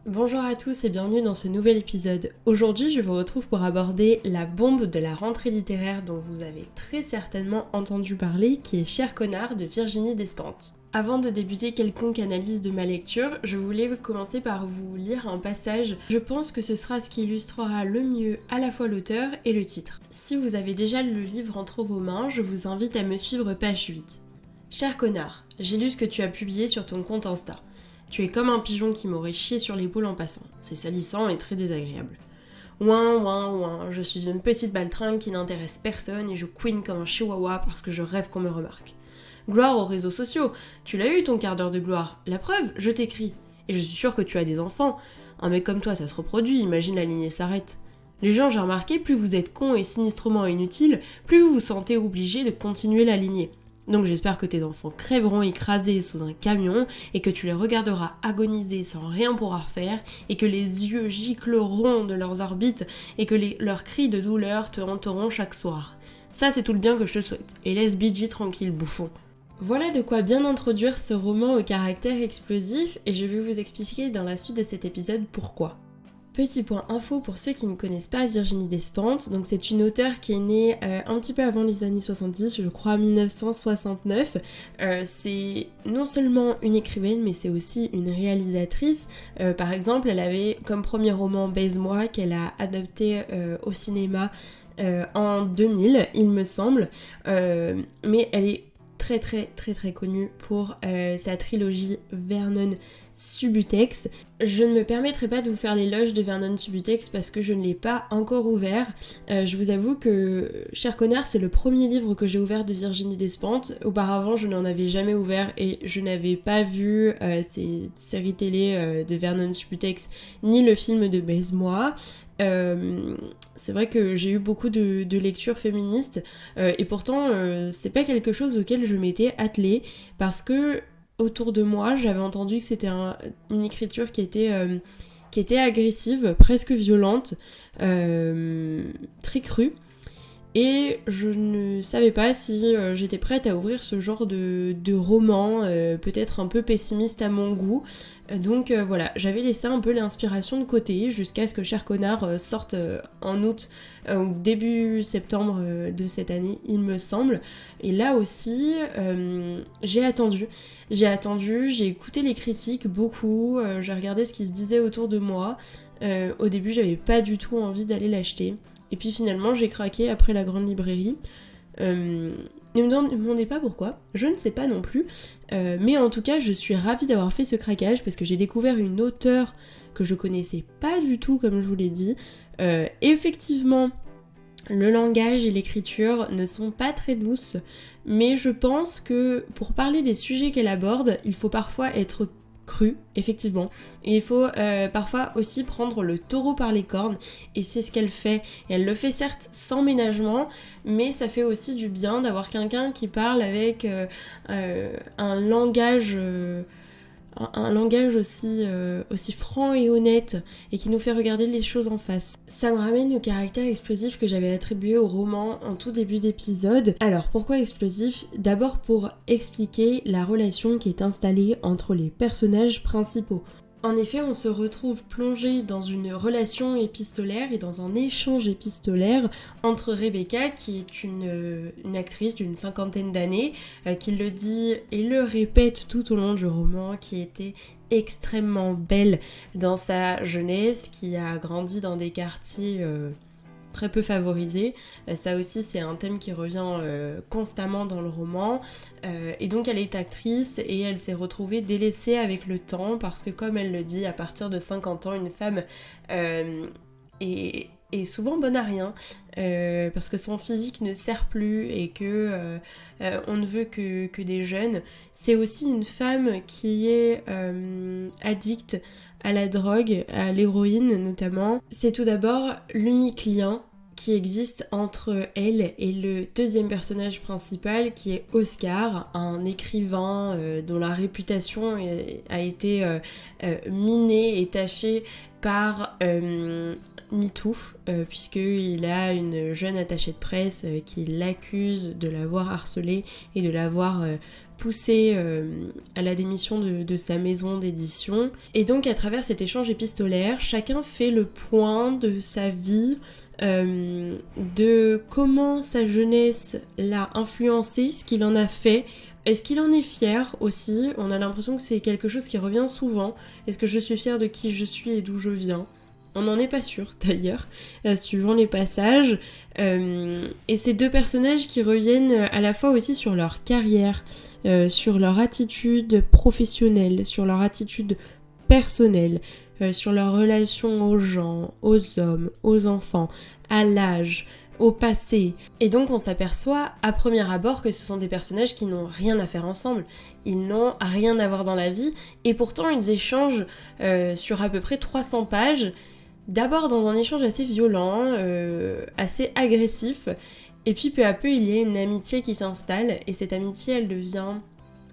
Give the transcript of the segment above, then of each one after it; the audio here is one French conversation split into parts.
Bonjour à tous et bienvenue dans ce nouvel épisode. Aujourd'hui, je vous retrouve pour aborder la bombe de la rentrée littéraire dont vous avez très certainement entendu parler, qui est Cher connard de Virginie Despentes. Avant de débuter quelconque analyse de ma lecture, je voulais commencer par vous lire un passage. Je pense que ce sera ce qui illustrera le mieux à la fois l'auteur et le titre. Si vous avez déjà le livre entre vos mains, je vous invite à me suivre page 8. Cher connard, j'ai lu ce que tu as publié sur ton compte Insta. Tu es comme un pigeon qui m'aurait chié sur l'épaule en passant. C'est salissant et très désagréable. Ouin, ouin, ouin, je suis une petite baltringue qui n'intéresse personne et je couine comme un chihuahua parce que je rêve qu'on me remarque. Gloire aux réseaux sociaux, tu l'as eu ton quart d'heure de gloire. La preuve, je t'écris. Et je suis sûre que tu as des enfants. Un mec comme toi, ça se reproduit, imagine la lignée s'arrête. Les gens, j'ai remarqué, plus vous êtes cons et sinistrement inutiles, plus vous vous sentez obligé de continuer la lignée. Donc j'espère que tes enfants crèveront écrasés sous un camion et que tu les regarderas agoniser sans rien pouvoir faire et que les yeux gicleront de leurs orbites et que leurs cris de douleur te hanteront chaque soir. Ça c'est tout le bien que je te souhaite. Et laisse Bidji tranquille, bouffon. Voilà de quoi bien introduire ce roman au caractère explosif et je vais vous expliquer dans la suite de cet épisode pourquoi. Petit point info pour ceux qui ne connaissent pas Virginie Despentes, donc c'est une auteure qui est née un petit peu avant les années 70, je crois 1969. C'est non seulement une écrivaine mais c'est aussi une réalisatrice. Par exemple, elle avait comme premier roman Baise-moi qu'elle a adapté au cinéma en 2000, il me semble, mais elle est très connue pour sa trilogie Vernon Subutex. Je ne me permettrai pas de vous faire l'éloge de Vernon Subutex parce que je ne l'ai pas encore ouvert. Je vous avoue que Cher connard, c'est le premier livre que j'ai ouvert de Virginie Despentes. Auparavant, je n'en avais jamais ouvert et je n'avais pas vu ces séries télé de Vernon Subutex ni le film de Baise-moi. C'est vrai que j'ai eu beaucoup de lectures féministes et pourtant c'est pas quelque chose auquel je m'étais attelée parce que autour de moi j'avais entendu que c'était une écriture qui était agressive, presque violente, très crue. Et je ne savais pas si j'étais prête à ouvrir ce genre de roman, peut-être un peu pessimiste à mon goût. Donc voilà, j'avais laissé un peu l'inspiration de côté jusqu'à ce que Cher connard sorte en août ou début septembre de cette année, il me semble. Et là aussi, j'ai attendu, j'ai écouté les critiques beaucoup, j'ai regardé ce qui se disait autour de moi. Au début, j'avais pas du tout envie d'aller l'acheter. Et puis finalement, j'ai craqué après la grande librairie. Ne me demandez pas pourquoi, je ne sais pas non plus. Mais en tout cas, je suis ravie d'avoir fait ce craquage parce que j'ai découvert une auteure que je connaissais pas du tout, comme je vous l'ai dit. Effectivement, le langage et l'écriture ne sont pas très douces, mais je pense que pour parler des sujets qu'elle aborde, il faut parfois être cru, effectivement. Et il faut parfois aussi prendre le taureau par les cornes, et c'est ce qu'elle fait. Et elle le fait certes sans ménagement, mais ça fait aussi du bien d'avoir quelqu'un qui parle avec un langage aussi franc et honnête et qui nous fait regarder les choses en face. Ça me ramène au caractère explosif que j'avais attribué au roman en tout début d'épisode. Alors pourquoi explosif ? D'abord pour expliquer la relation qui est installée entre les personnages principaux. En effet, on se retrouve plongé dans une relation épistolaire et dans un échange épistolaire entre Rebecca, qui est une actrice d'une cinquantaine d'années, qui le dit et le répète tout au long du roman, qui était extrêmement belle dans sa jeunesse, qui a grandi dans des quartiers très peu favorisée. Ça aussi c'est un thème qui revient constamment dans le roman. Et donc elle est actrice et elle s'est retrouvée délaissée avec le temps parce que comme elle le dit, à partir de 50 ans, une femme est souvent bonne à rien parce que son physique ne sert plus et que on ne veut que des jeunes. C'est aussi une femme qui est addicte à la drogue, à l'héroïne notamment. C'est tout d'abord l'unique lien qui existe entre elle et le deuxième personnage principal qui est Oscar, un écrivain dont la réputation a été minée et tachée par MeToo, puisqu'il a une jeune attachée de presse qui l'accuse de l'avoir harcelée et de l'avoir poussé à la démission de sa maison d'édition. Et donc à travers cet échange épistolaire, chacun fait le point de sa vie, de comment sa jeunesse l'a influencé, ce qu'il en a fait. Est-ce qu'il en est fier aussi ? On a l'impression que c'est quelque chose qui revient souvent. Est-ce que je suis fière de qui je suis et d'où je viens ? On n'en est pas sûr d'ailleurs, suivant les passages. Et ces deux personnages qui reviennent à la fois aussi sur leur carrière, sur leur attitude professionnelle, sur leur attitude personnelle, sur leur relation aux gens, aux hommes, aux enfants, à l'âge, au passé. Et donc on s'aperçoit à premier abord que ce sont des personnages qui n'ont rien à faire ensemble, ils n'ont rien à voir dans la vie, et pourtant ils échangent sur à peu près 300 pages, d'abord dans un échange assez violent, assez agressif, et puis peu à peu il y a une amitié qui s'installe, et cette amitié elle devient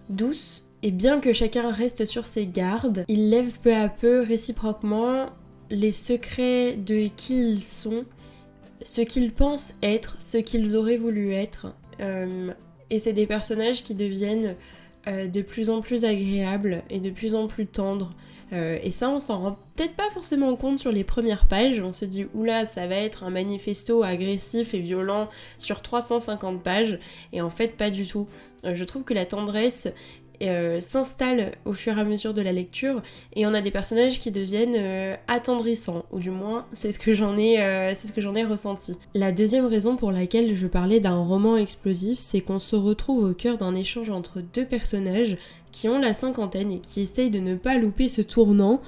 douce, et bien que chacun reste sur ses gardes, ils lèvent peu à peu réciproquement les secrets de qui ils sont, ce qu'ils pensent être, ce qu'ils auraient voulu être. Et c'est des personnages qui deviennent de plus en plus agréables et de plus en plus tendres. Et ça, on s'en rend peut-être pas forcément compte sur les premières pages. On se dit, oula, ça va être un manifesto agressif et violent sur 350 pages. Et en fait, pas du tout. Je trouve que la tendresse s'installe au fur et à mesure de la lecture, et on a des personnages qui deviennent attendrissants, ou du moins c'est ce que j'en ai ressenti. La deuxième raison pour laquelle je parlais d'un roman explosif, c'est qu'on se retrouve au cœur d'un échange entre deux personnages qui ont la cinquantaine et qui essayent de ne pas louper ce tournant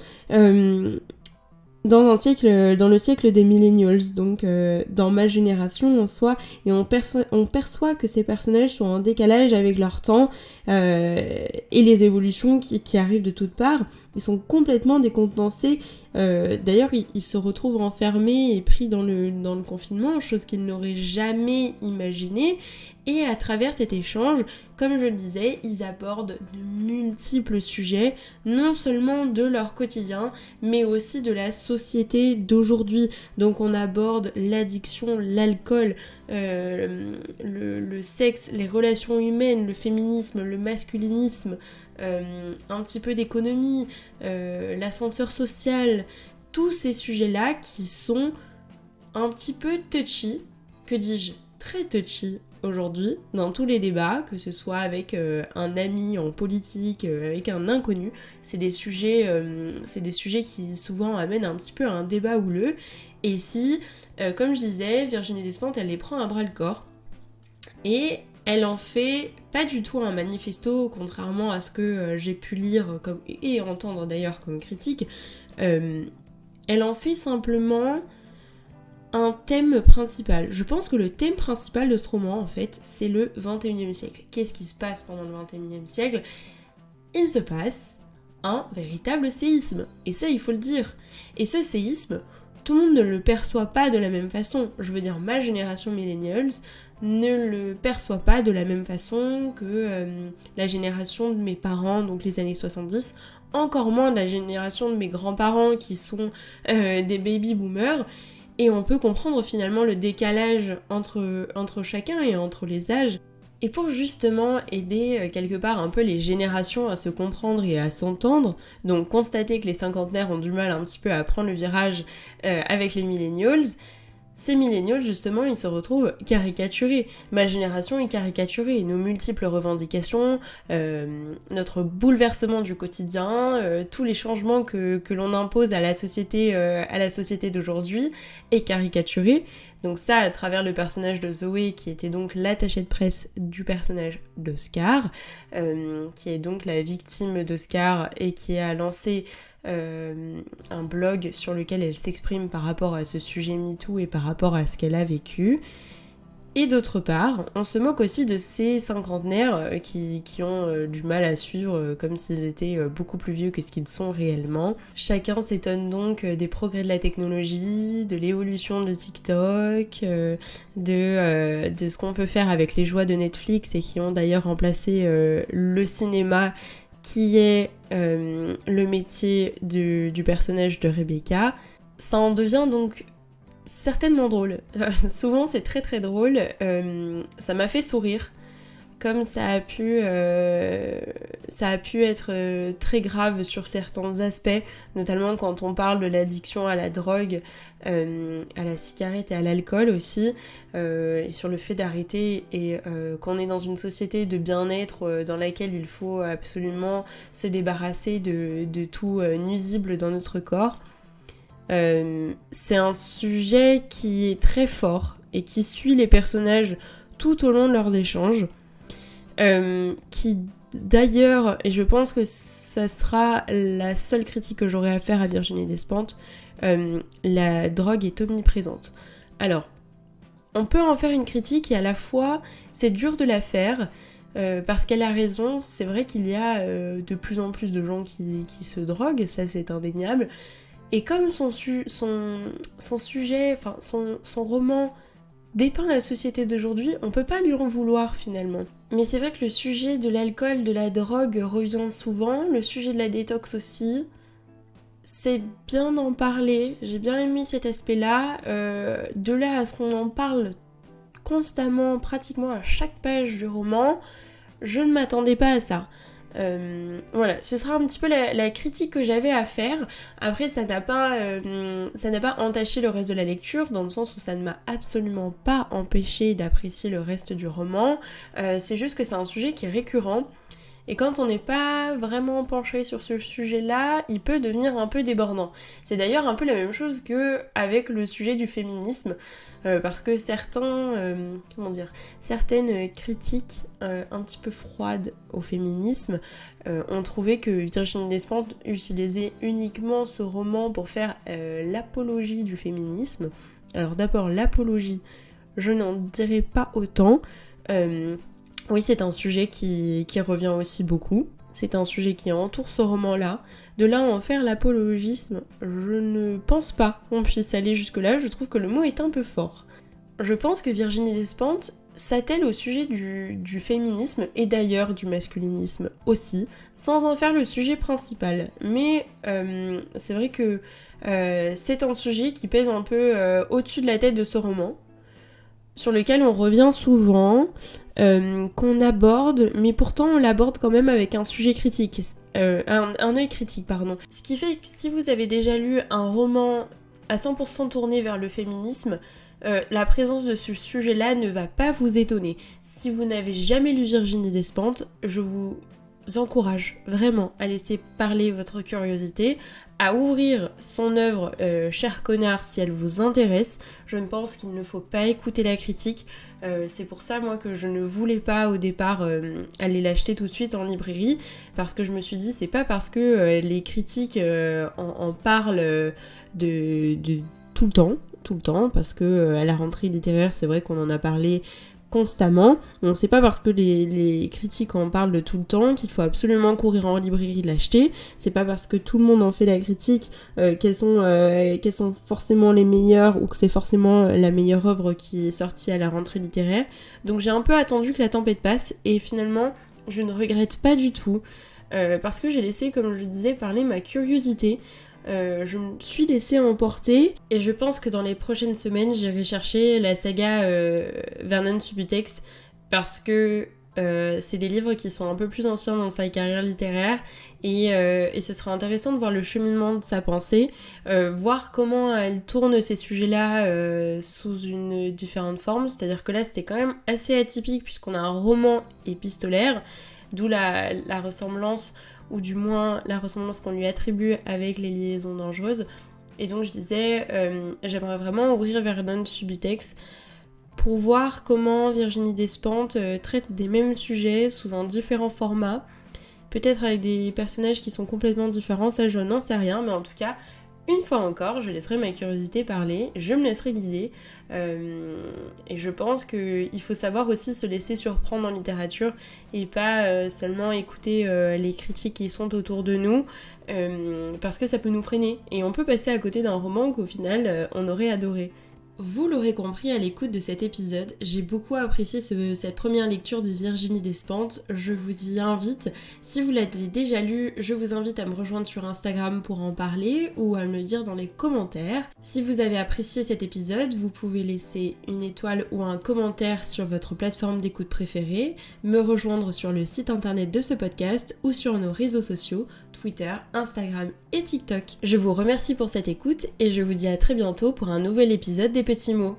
dans le siècle des millennials, donc dans ma génération en soi, et on perçoit que ces personnages sont en décalage avec leur temps et les évolutions qui arrivent de toutes parts. Ils sont complètement décontenancés. D'ailleurs, ils se retrouvent enfermés et pris dans le confinement, chose qu'ils n'auraient jamais imaginé. Et à travers cet échange, comme je le disais, ils abordent de multiples sujets, non seulement de leur quotidien, mais aussi de la société d'aujourd'hui. Donc on aborde l'addiction, l'alcool, le sexe, les relations humaines, le féminisme, le masculinisme, un petit peu d'économie, l'ascenseur social, tous ces sujets-là qui sont un petit peu touchy, que dis-je, très touchy aujourd'hui, dans tous les débats, que ce soit avec un ami en politique, avec un inconnu, c'est des sujets qui souvent amènent un petit peu à un débat houleux, et si, comme je disais, Virginie Despentes, elle les prend à bras le corps, et elle en fait pas du tout un manifesto, contrairement à ce que j'ai pu lire et entendre d'ailleurs comme critique. Elle en fait simplement un thème principal. Je pense que le thème principal de ce roman, en fait, c'est le 21e siècle. Qu'est-ce qui se passe pendant le 21e siècle ? Il se passe un véritable séisme. Et ça, il faut le dire. Et ce séisme, tout le monde ne le perçoit pas de la même façon. Je veux dire, ma génération millennials ne le perçoit pas de la même façon que la génération de mes parents, donc les années 70, encore moins de la génération de mes grands-parents qui sont des baby-boomers. Et on peut comprendre finalement le décalage entre chacun et entre les âges. Et pour justement aider quelque part un peu les générations à se comprendre et à s'entendre, donc constater que les cinquantenaires ont du mal un petit peu à prendre le virage avec les millennials, ces millennials, justement, ils se retrouvent caricaturés. Ma génération est caricaturée. Nos multiples revendications, notre bouleversement du quotidien, tous les changements que l'on impose à la société d'aujourd'hui est caricaturé. Donc ça, à travers le personnage de Zoé, qui était donc l'attachée de presse du personnage d'Oscar, qui est donc la victime d'Oscar et qui a lancé un blog sur lequel elle s'exprime par rapport à ce sujet MeToo et par rapport à ce qu'elle a vécu. Et d'autre part, on se moque aussi de ces cinquantenaires qui ont du mal à suivre comme s'ils étaient beaucoup plus vieux que ce qu'ils sont réellement. Chacun s'étonne donc des progrès de la technologie, de l'évolution de TikTok, de ce qu'on peut faire avec les joies de Netflix et qui ont d'ailleurs remplacé le cinéma qui est le métier du personnage de Rebecca. Ça en devient donc certainement drôle. Souvent c'est très très drôle. Ça m'a fait sourire comme ça a pu être très grave sur certains aspects, notamment quand on parle de l'addiction à la drogue, à la cigarette et à l'alcool aussi, et sur le fait d'arrêter et qu'on est dans une société de bien-être dans laquelle il faut absolument se débarrasser de tout nuisible dans notre corps. C'est un sujet qui est très fort et qui suit les personnages tout au long de leurs échanges. Qui d'ailleurs, et je pense que ça sera la seule critique que j'aurai à faire à Virginie Despentes, la drogue est omniprésente. Alors, on peut en faire une critique et à la fois, c'est dur de la faire, parce qu'elle a raison, c'est vrai qu'il y a de plus en plus de gens qui se droguent, ça c'est indéniable, et comme son sujet, enfin son roman dépeint la société d'aujourd'hui, on peut pas lui en vouloir finalement. Mais c'est vrai que le sujet de l'alcool, de la drogue revient souvent, le sujet de la détox aussi. C'est bien d'en parler, j'ai bien aimé cet aspect-là. De là à ce qu'on en parle constamment, pratiquement à chaque page du roman, je ne m'attendais pas à ça. Voilà, ce sera un petit peu la critique que j'avais à faire. Après, ça n'a pas entaché le reste de la lecture, dans le sens où ça ne m'a absolument pas empêché d'apprécier le reste du roman. C'est juste que c'est un sujet qui est récurrent. Et quand on n'est pas vraiment penché sur ce sujet-là, il peut devenir un peu débordant. C'est d'ailleurs un peu la même chose qu'avec le sujet du féminisme, parce que certaines critiques un petit peu froides au féminisme ont trouvé que Virginie Despentes utilisait uniquement ce roman pour faire l'apologie du féminisme. Alors d'abord, l'apologie, je n'en dirai pas autant. Oui, c'est un sujet qui revient aussi beaucoup. C'est un sujet qui entoure ce roman-là. De là à en faire l'apologisme, je ne pense pas qu'on puisse aller jusque-là. Je trouve que le mot est un peu fort. Je pense que Virginie Despentes s'attelle au sujet du féminisme et d'ailleurs du masculinisme aussi, sans en faire le sujet principal. Mais c'est vrai que c'est un sujet qui pèse un peu au-dessus de la tête de ce roman, sur lequel on revient souvent, qu'on aborde, mais pourtant on l'aborde quand même avec un sujet critique, un œil critique, pardon. Ce qui fait que si vous avez déjà lu un roman à 100% tourné vers le féminisme, la présence de ce sujet-là ne va pas vous étonner. Si vous n'avez jamais lu Virginie Despentes, je vous encourage vraiment à laisser parler votre curiosité, à ouvrir son œuvre Cher connard si elle vous intéresse. Je ne pense qu'il ne faut pas écouter la critique. C'est pour ça moi que je ne voulais pas au départ aller l'acheter tout de suite en librairie, parce que je me suis dit c'est pas parce que les critiques en parlent de tout le temps, parce que à la rentrée littéraire c'est vrai qu'on en a parlé constamment, donc c'est pas parce que les critiques en parlent de tout le temps qu'il faut absolument courir en librairie l'acheter, c'est pas parce que tout le monde en fait la critique qu'elles sont forcément les meilleures ou que c'est forcément la meilleure œuvre qui est sortie à la rentrée littéraire. Donc j'ai un peu attendu que la tempête passe et finalement je ne regrette pas du tout parce que j'ai laissé, comme je disais, parler ma curiosité. Je me suis laissée emporter et je pense que dans les prochaines semaines j'irai chercher la saga Vernon Subutex parce que c'est des livres qui sont un peu plus anciens dans sa carrière littéraire et ce sera intéressant de voir le cheminement de sa pensée, voir comment elle tourne ces sujets-là sous une différente forme, c'est-à-dire que là c'était quand même assez atypique puisqu'on a un roman épistolaire, d'où la ressemblance, ou du moins la ressemblance qu'on lui attribue avec les liaisons dangereuses. Et donc je disais, j'aimerais vraiment ouvrir Vernon Subutex pour voir comment Virginie Despentes traite des mêmes sujets sous un différent format, peut-être avec des personnages qui sont complètement différents, ça je n'en sais rien, mais en tout cas, une fois encore, je laisserai ma curiosité parler, je me laisserai guider, et je pense qu'il faut savoir aussi se laisser surprendre en littérature et pas seulement écouter les critiques qui sont autour de nous, parce que ça peut nous freiner, et on peut passer à côté d'un roman qu'au final on aurait adoré. Vous l'aurez compris à l'écoute de cet épisode, j'ai beaucoup apprécié cette première lecture de Virginie Despentes. Je vous y invite, si vous l'avez déjà lu, je vous invite à me rejoindre sur Instagram pour en parler ou à me le dire dans les commentaires. Si vous avez apprécié cet épisode, vous pouvez laisser une étoile ou un commentaire sur votre plateforme d'écoute préférée, me rejoindre sur le site internet de ce podcast ou sur nos réseaux sociaux, Twitter, Instagram et TikTok. Je vous remercie pour cette écoute et je vous dis à très bientôt pour un nouvel épisode des petits mots.